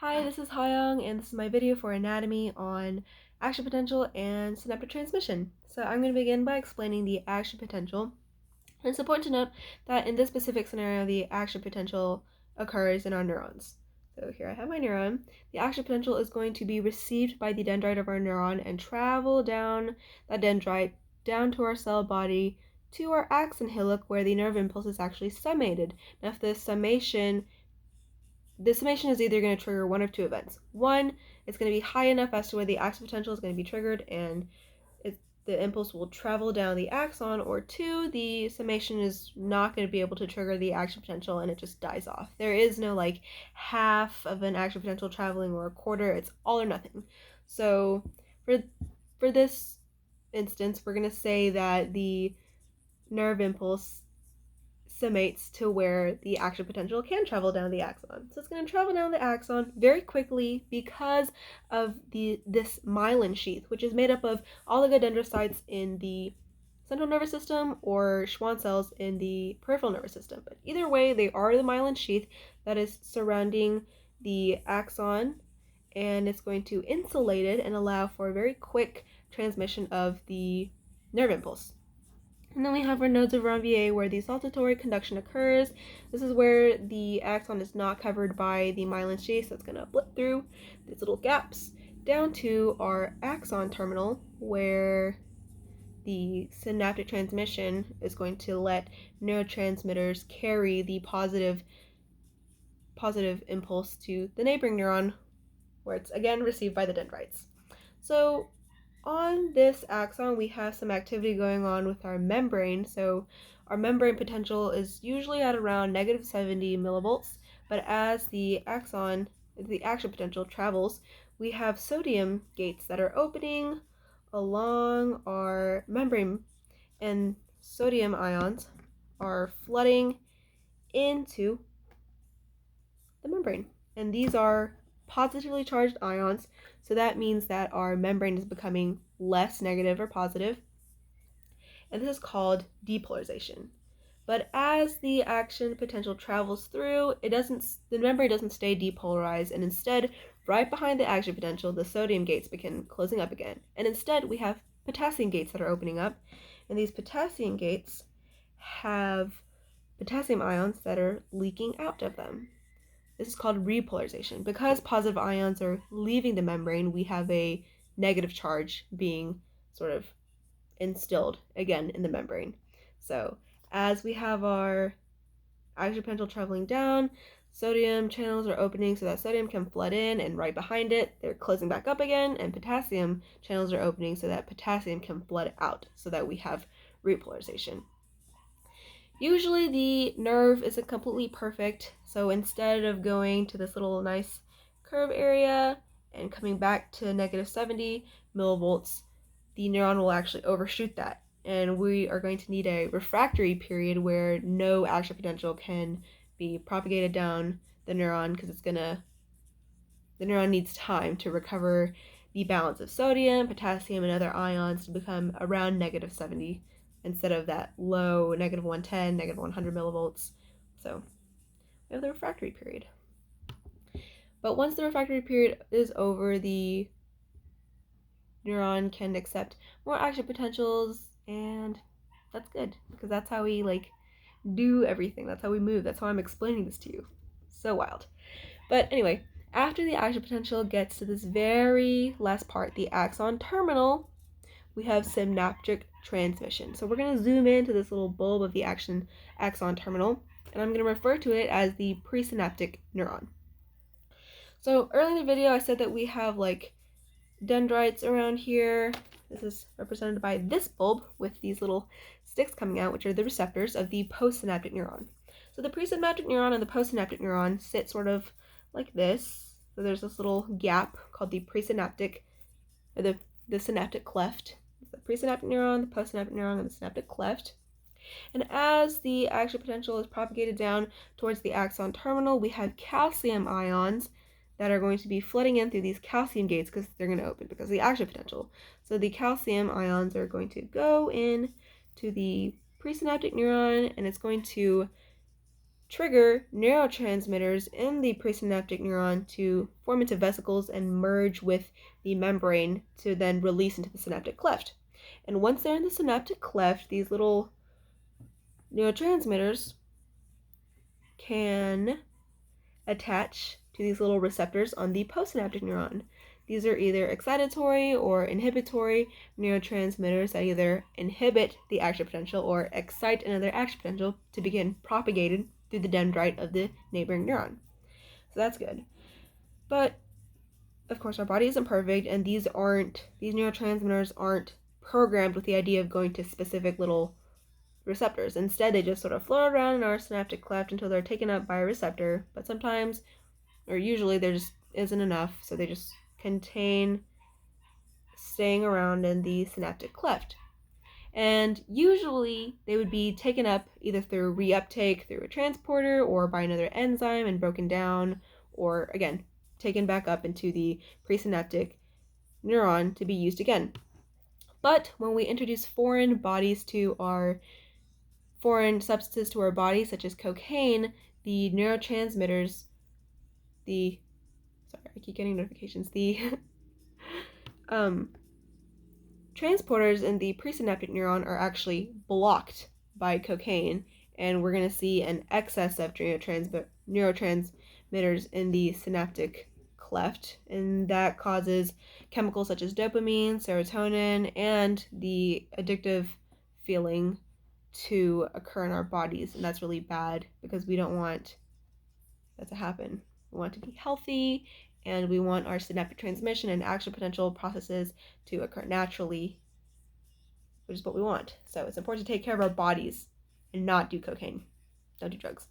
Hi, this is Hyung, and this is my video for anatomy on action potential and synaptic transmission. So I'm going to begin by explaining the action potential. And it's important to note that in this specific scenario, the action potential occurs in our neurons. So here I have my neuron. The action potential is going to be received by the dendrite of our neuron and travel down that dendrite down to our cell body to our axon hillock where the nerve impulse is actually summated. Now if the summation is either going to trigger one of two events. One, it's going to be high enough as to where the action potential is going to be triggered and the impulse will travel down the axon, or two, the summation is not going to be able to trigger the action potential and it just dies off. There is no like half of an action potential traveling or a quarter, it's all or nothing. So for this instance, we're going to say that the nerve impulse summates to where the action potential can travel down the axon. So it's going to travel down the axon very quickly because of this myelin sheath, which is made up of oligodendrocytes in the central nervous system or Schwann cells in the peripheral nervous system. But either way, they are the myelin sheath that is surrounding the axon, and it's going to insulate it and allow for a very quick transmission of the nerve impulse. And then we have our nodes of Ranvier where the saltatory conduction occurs. This is where the axon is not covered by the myelin sheath, so it's going to blip through these little gaps down to our axon terminal where the synaptic transmission is going to let neurotransmitters carry the positive impulse to the neighboring neuron where it's again received by the dendrites. So on this axon, we have some activity going on with our membrane. So our membrane potential is usually at around negative 70 millivolts, but as the action potential travels, we have sodium gates that are opening along our membrane, and sodium ions are flooding into the membrane. And these are positively charged ions, so that means that our membrane is becoming less negative or positive, and this is called depolarization. But as the action potential travels through, the membrane doesn't stay depolarized, and instead, right behind the action potential, the sodium gates begin closing up again. And instead, we have potassium gates that are opening up, and these potassium gates have potassium ions that are leaking out of them. This is called repolarization. Because positive ions are leaving the membrane, we have a negative charge being sort of instilled again in the membrane. So as we have our action potential traveling down, sodium channels are opening so that sodium can flood in, and right behind it, they're closing back up again, and potassium channels are opening so that potassium can flood out, so that we have repolarization. Usually the nerve isn't completely perfect, so instead of going to this little nice curve area and coming back to negative 70 millivolts, the neuron will actually overshoot that, and we are going to need a refractory period where no action potential can be propagated down the neuron, because the neuron needs time to recover the balance of sodium, potassium, and other ions to become around negative 70 instead of that low negative 110, negative 100 millivolts. So we have the refractory period. But once the refractory period is over, the neuron can accept more action potentials, and that's good, because that's how we do everything. That's how we move. That's how I'm explaining this to you. So wild. But anyway, after the action potential gets to this very last part, the axon terminal, we have synaptic transmission. So we're going to zoom into this little bulb of the axon terminal, and I'm going to refer to it as the presynaptic neuron. So earlier in the video, I said that we have dendrites around here. This is represented by this bulb with these little sticks coming out, which are the receptors of the postsynaptic neuron. So the presynaptic neuron and the postsynaptic neuron sit sort of like this. So there's this little gap called the presynaptic, or the synaptic cleft. The presynaptic neuron, the postsynaptic neuron, and the synaptic cleft. And as the action potential is propagated down towards the axon terminal, we have calcium ions that are going to be flooding in through these calcium gates because they're going to open because of the action potential. So the calcium ions are going to go in to the presynaptic neuron, and it's going to trigger neurotransmitters in the presynaptic neuron to form into vesicles and merge with the membrane to then release into the synaptic cleft. And once they're in the synaptic cleft, these little neurotransmitters can attach to these little receptors on the postsynaptic neuron. These are either excitatory or inhibitory neurotransmitters that either inhibit the action potential or excite another action potential to begin propagated through the dendrite of the neighboring neuron. So that's good. But of course our body isn't perfect, and these neurotransmitters aren't programmed with the idea of going to specific little receptors. Instead, they just sort of float around in our synaptic cleft until they're taken up by a receptor, but sometimes, or usually, there just isn't enough, so they just contain staying around in the synaptic cleft. And usually they would be taken up either through reuptake through a transporter or by another enzyme and broken down, or again, taken back up into the presynaptic neuron to be used again. But when we introduce foreign substances to our body, such as cocaine, the neurotransmitters, I keep getting notifications, the transporters in the presynaptic neuron are actually blocked by cocaine, and we're going to see an excess of neurotransmitters in the synaptic cleft, and that causes chemicals such as dopamine, serotonin, and the addictive feeling to occur in our bodies, and that's really bad because we don't want that to happen. We want to be healthy, and we want our synaptic transmission and action potential processes to occur naturally, which is what we want. So it's important to take care of our bodies and not do cocaine. Don't do drugs.